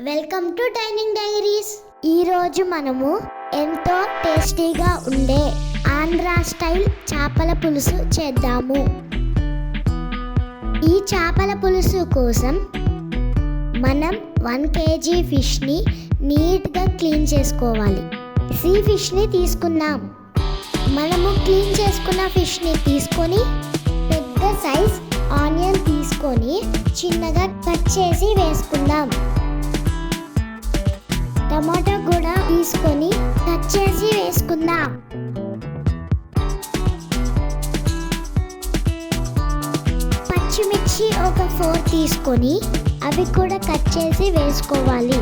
Welcome to dining diaries. ఈరోజు మనము ఎంతో టేస్టీగా ఉండే ఆంధ్ర స్టైల్ చేపల పులుసు చేద్దాము. ఈ చేపల పులుసు కోసం మనం 1 kg ఫిష్ని నీట్గా క్లీన్ చేసుకోవాలి. సీ ఫిష్ని తీసుకుందాం. మనము క్లీన్ చేసుకున్న ఫిష్ని తీసుకొని పెద్ద సైజ్ ఆనియన్ తీసుకొని చిన్నగా కట్ చేసి వేసుకుందాం. టమాటా కూడా తీసుకొని కట్ చేసి వేసుకుందాం. పచ్చిమిర్చి ఒక 4 తీసుకొని అవి కూడా కట్ చేసి వేసుకోవాలి.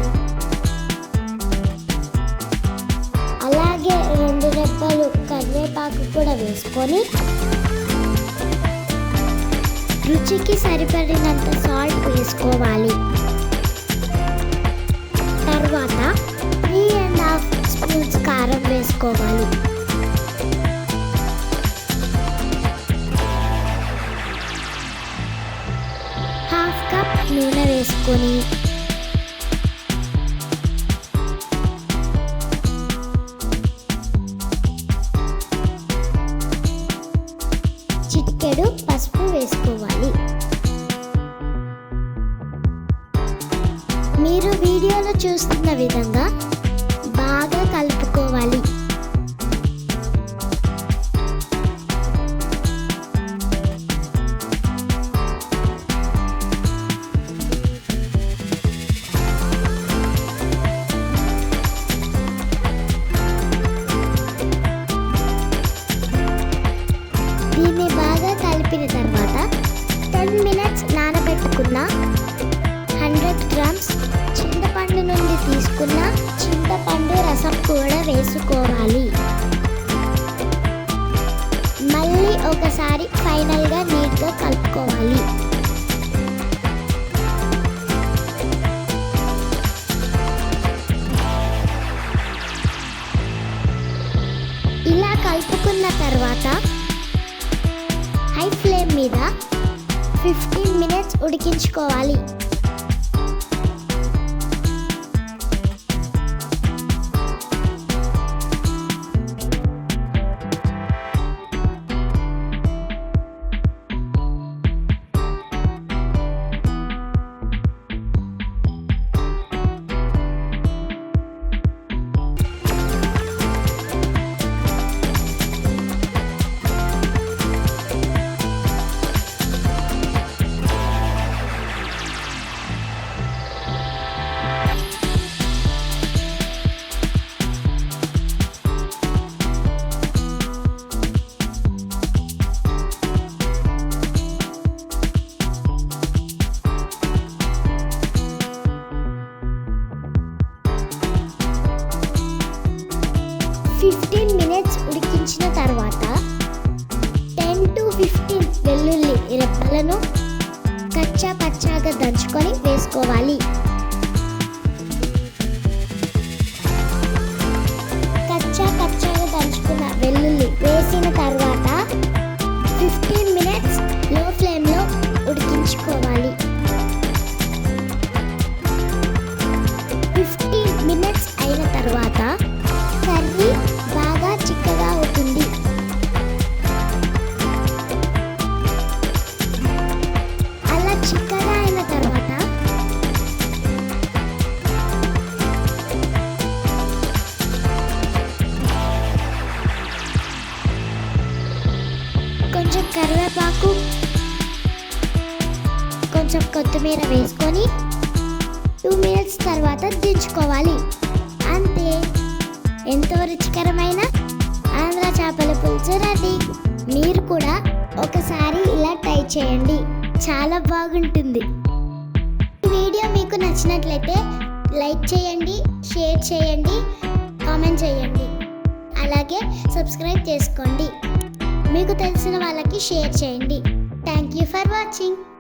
అలాగే 2 రెబ్బలు కరివేపాకు కూడా వేసుకొని రుచికి సరిపడినంత సాల్ట్ వేసుకోవాలి. తర్వాత 3.5 స్పూన్స్ కారం వేసుకోవాలి. ½ కప్ నూనె వేసుకొని చిటికెడు పసుపు వేసుకోవాలి. మీరు వీడియోలో చూస్తున్న విధంగా బాగా కలుపుకోవాలి. దీన్ని బాగా కలిపిన తర్వాత 10 minutes నానబెట్టుకున్న 100 grams చింతపండు నుండి తీసుకున్న చింతపండు రసం కూడా వేసుకోవాలి. మళ్ళీ ఒకసారి ఫైనల్గా నీట్గా కలుపుకోవాలి. ఇలా కలుపుకున్న తర్వాత హై ఫ్లేమ్ మీద 15 minutes ఉడికించుకోవాలి. ఉడికించిన తర్వాత 10 to 15 వెల్లుల్లి రెబ్బలను కచ్చా పచ్చాగా దంచుకొని వేసుకోవాలి. కచ్చా పచ్చాగా దంచుకున్న వెల్లుల్లి వేసిన తర్వాత 15 minutes లో ఫ్లేమ్లో ఉడికించుకోవాలి. 15 minutes అయిన తర్వాత కర్రీ బాగా చిక్కగా అవుతుంది. అలా చిక్కగా అయిన తర్వాత కొంచెం కరివేపాకు కొంచెం కొత్తిమీర వేసుకొని 2 minutes తర్వాత దించుకోవాలి. అంతే, ఎంతో రుచికరమైన ఆంధ్ర చేపల పులుసు రెడీ. మీరు కూడా ఒకసారి ఇలా ట్రై చేయండి, చాలా బాగుంటుంది. ఈ వీడియో మీకు నచ్చినట్లయితే లైక్ చేయండి, షేర్ చేయండి, కామెంట్ చేయండి. అలాగే సబ్స్క్రైబ్ చేసుకోండి. మీకు తెలిసిన వాళ్ళకి షేర్ చేయండి. Thank you for watching.